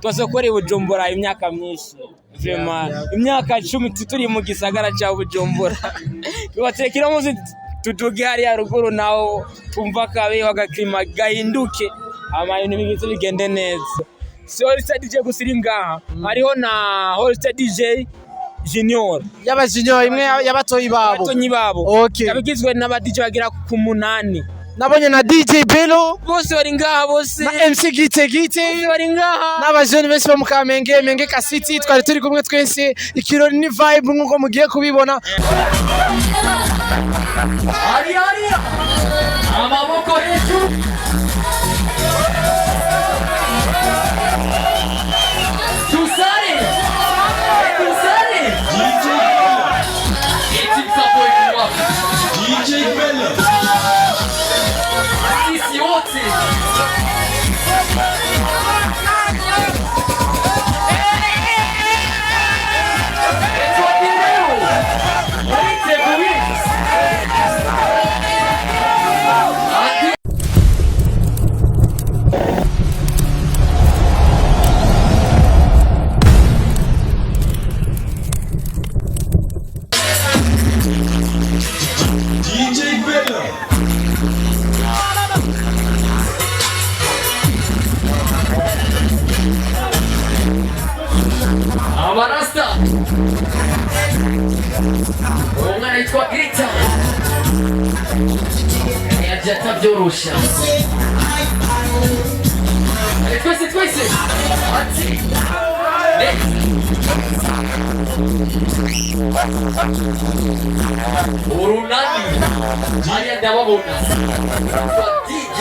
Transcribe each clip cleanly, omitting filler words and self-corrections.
twasokore Bujumbura imyaka myinshi imyaka 10 turi mu gisagara cya Bujumbura tubatekera muzi tutuge hari ya ruguru nawo tumva kabe wagaklima gahinduke amayintu bigize bigende neza si Holster DJ gusiri ngaha hariho na Holster DJ Junior yaba Junior imwe yabatoyi babo okay yabigizwe n'aba DJ bagira ku 8 nabonye na DJ Bello bose bari ngaha bose na MC Gite bari ngaha n'abajene benshi bo mukamenge ka city twari turi kumwe twese ikirori ni vibe nkuko mugiye kubibona ari amaboko hejuru tusare DJ Bello sisi wote barasta umwana yitwa Grita yaje atabyorosha twese ati urunani aya ndababona DJ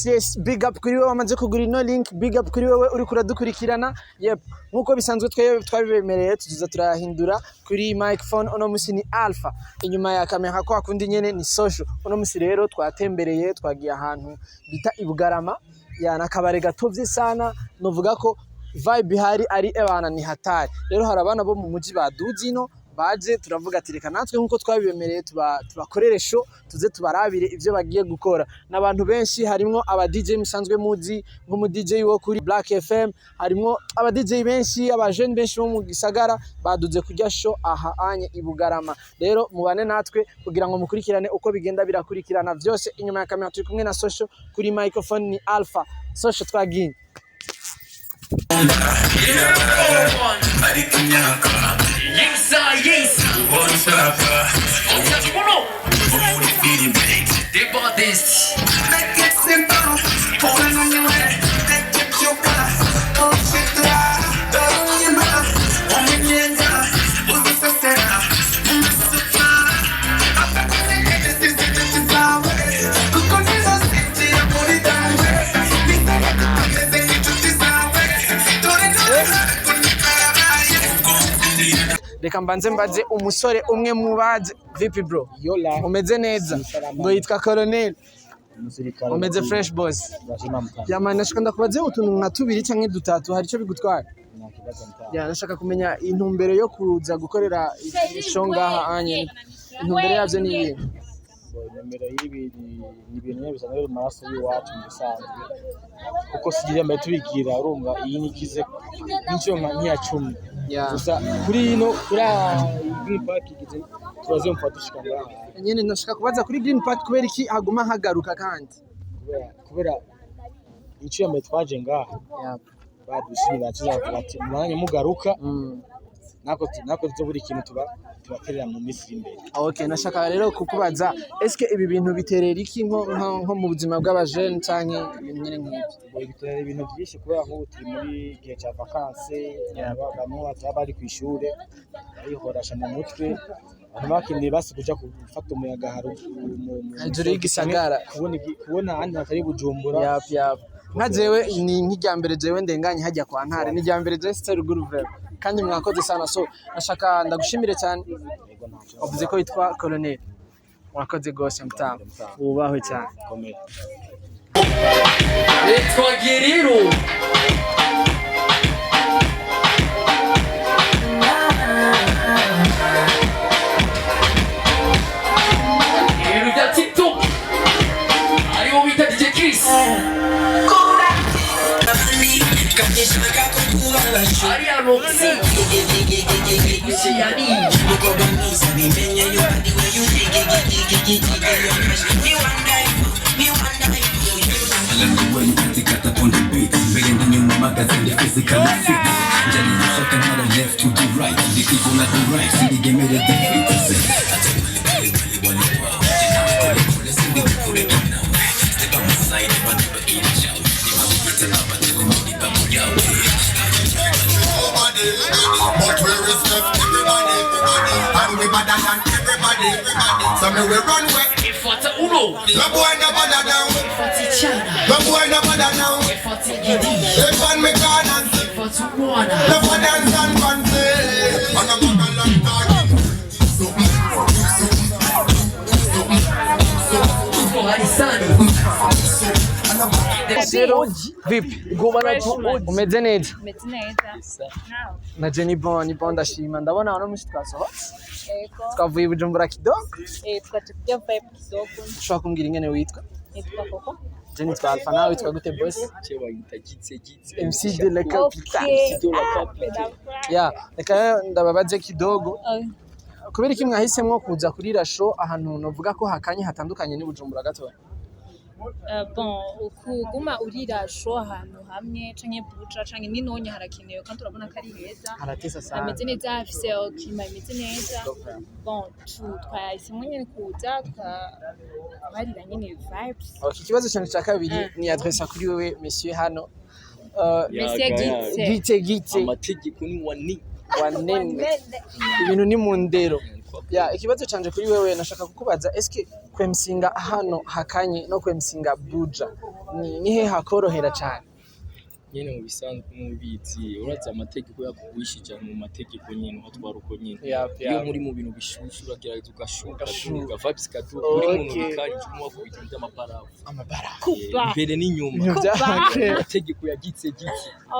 Yes, big up kuri wewe wamaze kugura ino link, big up kuri wewe uri kuradukurikirana. Yep, nkuko bisanzwe twabibemereye tuza turahindura kuri microphone ono musi ni Alpha. Inyuma ya kamera ko akundi nyene ni social. Ono musi rero twatembereye twagiye ahantu bita Bugarama. Ya nakabare gatovye sana novuga ko vibe hari ari abana ni hatari. Rero hari abana bo mu muji baduzino baje turavuga ati reka natwe nkuko twabibemereye tubakorere show tuze tubarabire ivyo bagiye gukora n'abantu benshi harimo aba DJ musanzwe muzi nko mu DJ wo kuri Black FM harimo aba DJ benshi aba jeune benshi bo mu gisagara baduze kujya show aha anye Bugarama rero mubane natwe kugira ngo mukurikirane uko bigenda birakurikirana vyose inyuma ya kamera turi kumwe na social kuri microphone ni Alpha social twagiye Reka mbanze mbaze umusore umwe mubaze vipi bro yola umeze neza ngo yitwa Colonel umeze fresh boss yamana nashaka ndakubaze utuntu nka tubiri cyangwa dutatu hari cyo bigutwara ya nashaka kumenya intumbero yo kuza gukorera ishonga anye intumbero yavyo ni iyihe intumbero y'ibiri ni ibintu bisanzwe mu maraso y'iwacu mu bisanzwe kuko sigira mbe tubigira urumva iyi nikize n'icyo nka 10 gusa kuri ino kuri Green Park igize turaze mfadushika ngaha nyene nashaka kubaza kuri Green Park kubera iki haguma hagaruka kandi kubera icyo mbe twaje ngaha badushira tuzavuga ati mwanya mugaruka nako tuzobura ikintu tubaterera mu misiri imbere. Okay, nashaka rero kukubaza eske ibi bintu biterera iki nko mu buzima bw'abajene canke nyene nk'ibyo biterera ibintu byinshi kubera nko turi muri gihe cya vacances bamwe bari ku ishure barihorasha mu mutwe abakeneye basi kuja gufata umuyaga hejuru y'igisagara kubona ahandi hatari Bujumbura yap nka jewe ni nk'irya mbere jewe ndenganye hajya kwa ntare ni irya mbere jewe sitari guru kandi mwakoze sana so nashaka ndagushimire cyane wavuze ko witwa Colonel mwakoze gose mtamu ubahwe cyane Twagiriro Ibintu bya TikTok ariwo bita DJ Chris Ariano But we respect everybody, and we better than everybody. So me we run away. Ifata uno No boy no bother now. Ifati chana No boy no bother now. Ifati gidi If on me corners, Ifatu wana no for dance and fancy. And I'm not a long time. Tuko harisani Zero vipi umeze neza na Jenny Bon ndashima ndabona hano mushi twasohotse twavuye Bujumbura kidogo twaje kujya vibe kidogo ushobora kumbwira ingene witwa nitwa Koko Jenny twa Alpha nawe witwa gute boss MC de la capitale ya reka ndababaze kidogo kubera iki mwahisemwo kuza kurira show ahantu novuga ko hakanye hatandukanye ni Bujumbura gatoya bon ukuguma urira show ahantu hamwe canke buca canke ninonya harakenewe kandi urabona ko ari heza haratesa sana ameze neza afise klima imeze neza bon twahisemwo nyene kuza twabarira nyene vibes okay kibazo cyane cya kabiri ni adresse kuri wewe monsieur hano Monsieur Gite amategeko ni wanene ibintu ni mu ndero ya ikibazo canje kuri wewe nashaka kukubaza eske kwemsinga hano hakanye no kwemsinga buja ni he hakorohera cyane nyene mu bisanzwe mubizi uraza amategeko yakugwishije mu mategeko nyene hatwara uko nyene iyo muri mu bintu bishushu uragerageza ugashuka tuga vibes kadu muri mu bikari cyumwa ku bintu by'amabarafu mbere n'inyuma amategeko yagitse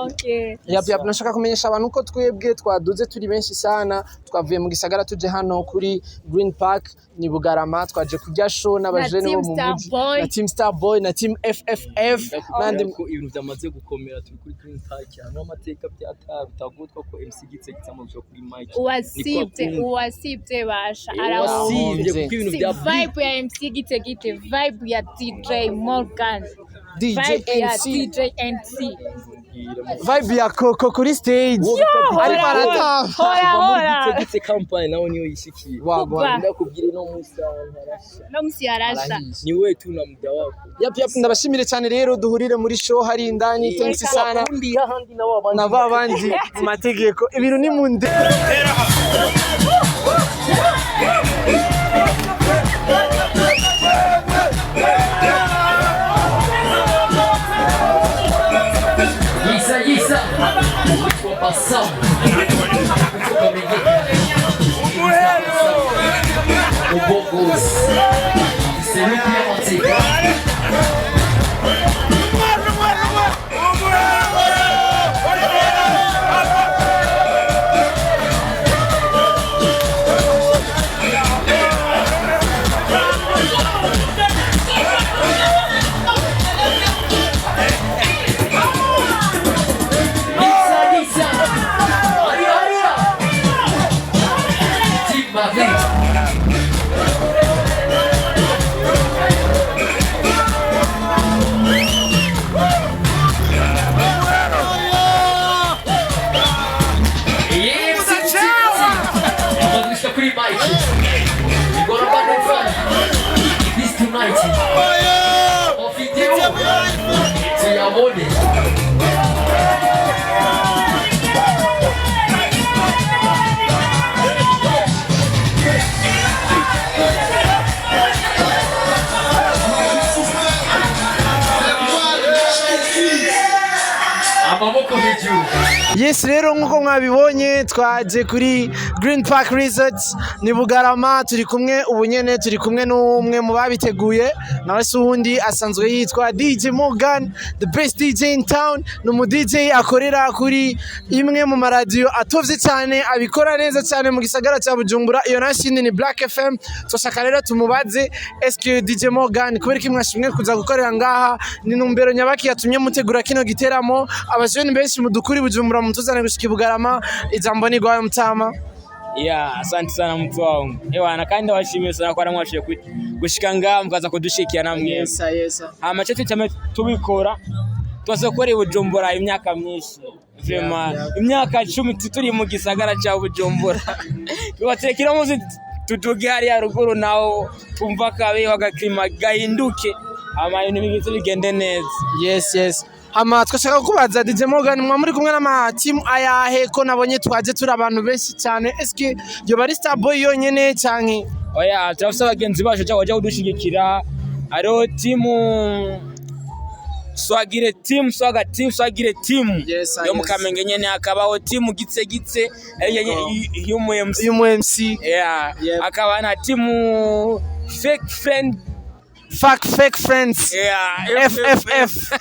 okay yap nashaka kumenyesha abantu ko twebwe twaduze turi benshi sana twavuye mu gisagara tuje hano kuri Green Park ni Bugarama twaje kujya show n'abajene bo mu mujyi na Team Star Boy na Team FFF nandi ko ibintu byamaze gukomera turi kuri Green Park hano amateka byatavutwa ko MC gitse gitsamo cyo kuri mic uwasibye basha arawusibye kuko ibintu bya vibe ya MC gite vibe ya DJ Morgan DJ NC vibe ya Koko kuri stage ari barata hora gitse campaign nawo niyo yishikiye ndakubwire no musi arasha ni wewe tu na muda wako yap ndabashimire cyane rero duhurire muri show hari indani thanks sana na babandi mu mategeko ibintu ni mu ndero Yisa passa o Bocos c'est lui qui a monté amaboko hejuru. Yes rero nkuko mwabibonye twaje kuri Green Park Resorts ni Bugarama, turi kumwe ubunyene, turi kumwe n'umwe mu babiteguye nawe se uwundi asanzwe yitwa DJ Morgan, the best DJ in town. Ni umu DJ akorera kuri imwe mu maradiyo atovye cyane, abikora neza cyane mu gisagara cya Bujumbura. Iyo nashindi ni Black FM. Toshaka rero tumubaze eske DJ Morgan kubera ki mwashimwe kuza gukorera ngaha, ni numbero nyabaki yatumye mutegura kino giteramo. Abajeni benshi mudukuri Bujumbura mutuzane gushika Bugarama, ijambo ni gwayo mtama. Asante sana mtu wangu. Ewana kandi washimiye sana kwa namwashije gushika ngaha mukaza kudushikia namwe. Yes. Amacete cyane tubikora. Twasokore Bujumbura imyaka myinshi. Vraiment imyaka 10 turi mu gisagara cya Bujumbura. Tubatekira muzi tutuge hari ya ruguru nawo tumva kabe wagaklima gahinduke. Ibintu bigize bigende neza. Yes. Hama twashaka kubaza DJ Morgan, mwa muri kumwe n'ama team ayahe ko nabonye twaje turi abantu benshi cyane, eske yo bari star boy yonyene canke? Oya turafise abagenzi bacu cyangwa baje kudushigikira. Ariho team Swagire team Yes, yo mukamenge nyene akabaho team gitse yumu MC. Yeah. Akaba na team fake friends. Yeah. FFF.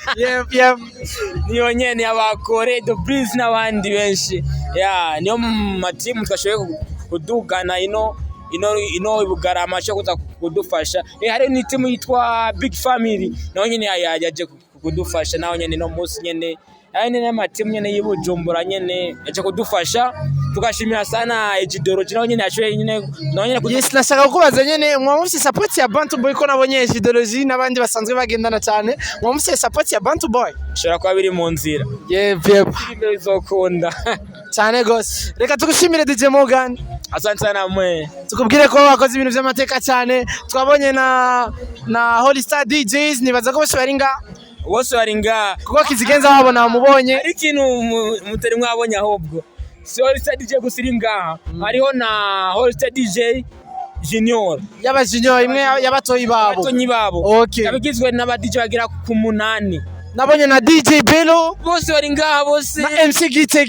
Yep. Niyo nyene abakore the breeze n'abandi benshi. Yeah, niyo matimu twashoboye kudugana ino Bugarama cyo kuza kudufasha. Hari ni team yitwa Big Family naho nyene yaje kudufasha naho nyene no munsi nyene. Ni n'amatimu nyene y'Ibujumbura nyene yaje kudufasha. Tukashimira sana Ejidology naho nyene yashoye nyene naho nyene. Yes, nashaka kubaza nyene mwamufise support ya Bantu Boy ko nabonye Ejidology n'abandi basanzwe bagendana cyane, mwamufise support ya Bantu Boy? Shora kwa biri mu nzira. Yep. Bizokunda cyane gose. Reka tugushimire DJ Morgan. Asante sana mwe. Tukubwire ko wakoze ibintu by'amateka cyane. Twabonye na Holy Star DJs, nibaza ko bose baringa kuko kizigenza wabona wamubonye. Ari kintu mutari mwabonye ahubwo si Holy Star DJ gusiringa. Hariho na Holy Star DJ Junior Junior imwe y'abatoyi babo. Okay. Yabigizwe n'aba DJ bagira ku 8. Nabonye na DJ Bello bose bari ngaha bose. Na MC Gite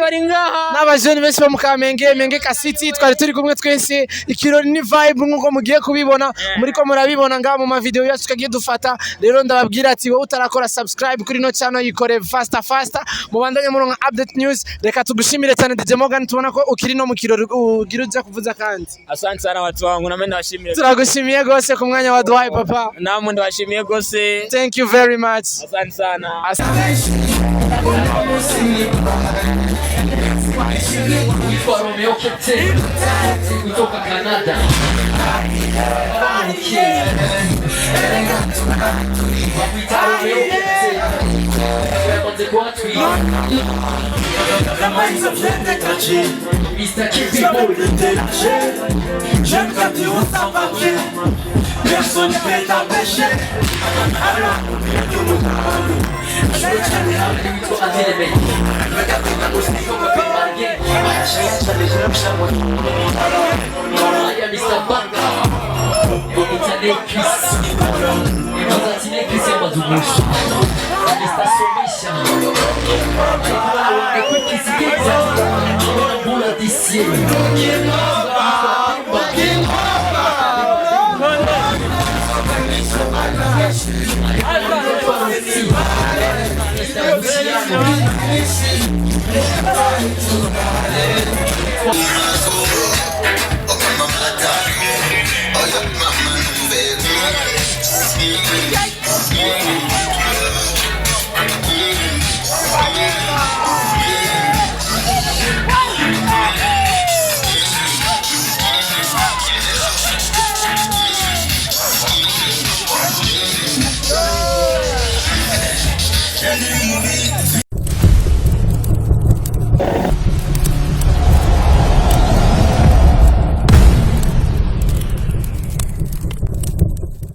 bari ngaha. N'abajeni benshi bo mukamenge ka city twari turi kumwe twese. Ikirori ni vibe nkuko mugiye kubibona. Muri ko murabibona ngaha mu ma video yacu kagiye dufata. Rero ndababwira ati wowe utarakora subscribe kuri no channel yikore faster mubandanye muronka update news. Reka tugushimire cyane DJ Morgan, tubona ko ukiri no mu kirori ugira uja kuvuza kandi. Asante sana watu wangu, na mimi ndashimira. Turagushimiye gose ku mwanya wa Dubai papa. Namwe ndabashimiye gose. Thank you very much. Asante sana. Kutoka Canada. J'aime quand tu oses ta papier. Personne ne peut t'empêcher. Oh,